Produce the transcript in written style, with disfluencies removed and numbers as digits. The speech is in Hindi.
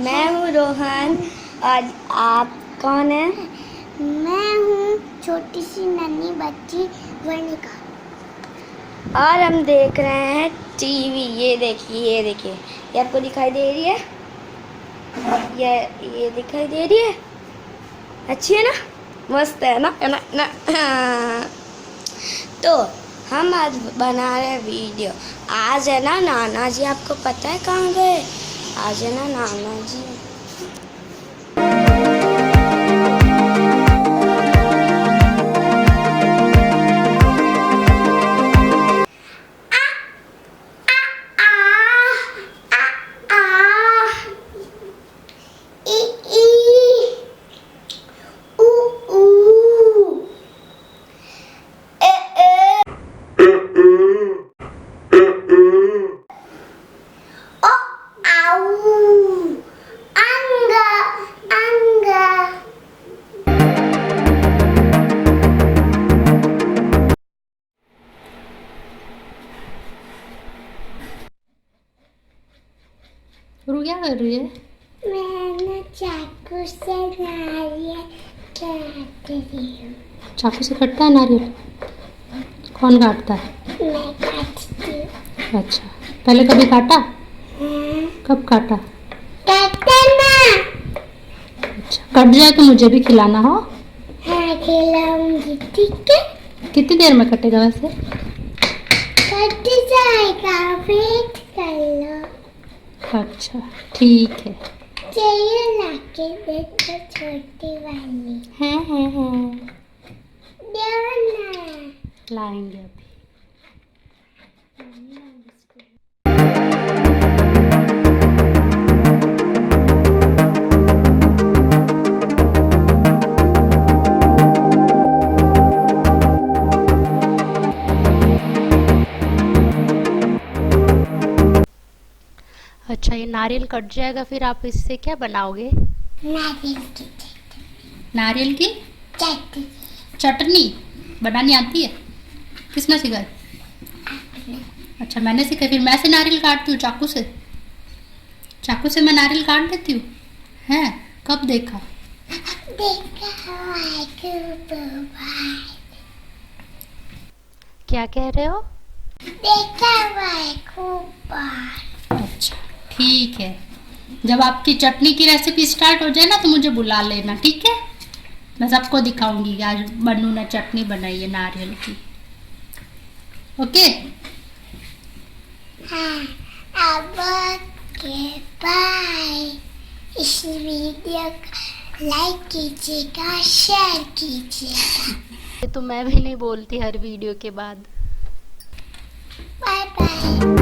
मैं हूँ रोहन और आप कौन है? मैं हूँ छोटी सी नन्ही बच्ची वर्णिका। और हम देख रहे हैं टीवी। ये देखिए ये आपको दिखाई दे रही है? ये दिखाई दे रही है? अच्छी है ना? मस्त है ना? तो हम आज बना रहे हैं वीडियो। आज है ना नाना जी, आपको पता है कहाँ गए? आज है ना नाना जी। रू क्या कर रही है? मैं चाकू से नारियल काट रही हूँ। चाकू से कटता है नारियल? कौन काटता है? मैं काटती हूँ। अच्छा, पहले कभी काटा? हाँ, कब काटा? काटते ना। अच्छा, कट जाए तो मुझे भी खिलाना हो। हाँ, खिलाऊंगी, ठीक है? कितनी देर में कटेगा वैसे? कट जाएगा, वेट कर लो। अच्छा, ठीक है। चाहिए लाके देखो छोटी वाली। हैं दो ना। लाएंगे अभी। अच्छा, ये नारियल कट जाएगा, फिर आप इससे क्या बनाओगे? नारियल की नारियल की चटनी। चटनी बनानी आती है? किसने सिखाई? अच्छा, मैंने सिखाई। फिर मैं से नारियल काटती हूँ चाकू से? चाकू से मैं नारियल काट देती हूँ? हैं? कब देखा? देखा हवाई को क्या कह रहे हो? देखा हवाई को बाहर। अच्छा, ठीक है। जब आपकी चटनी की रेसिपी स्टार्ट हो जाए ना तो मुझे बुला लेना, ठीक है? मैं सबको दिखाऊंगी आज बन्नू ने चटनी बनाई है नारियल की। ओके? हाँ, अब के बाय। इस वीडियो को लाइक कीजिएगा, शेयर कीजिएगा। ये तो मैं भी नहीं बोलती हर वीडियो के बाद। Bye bye.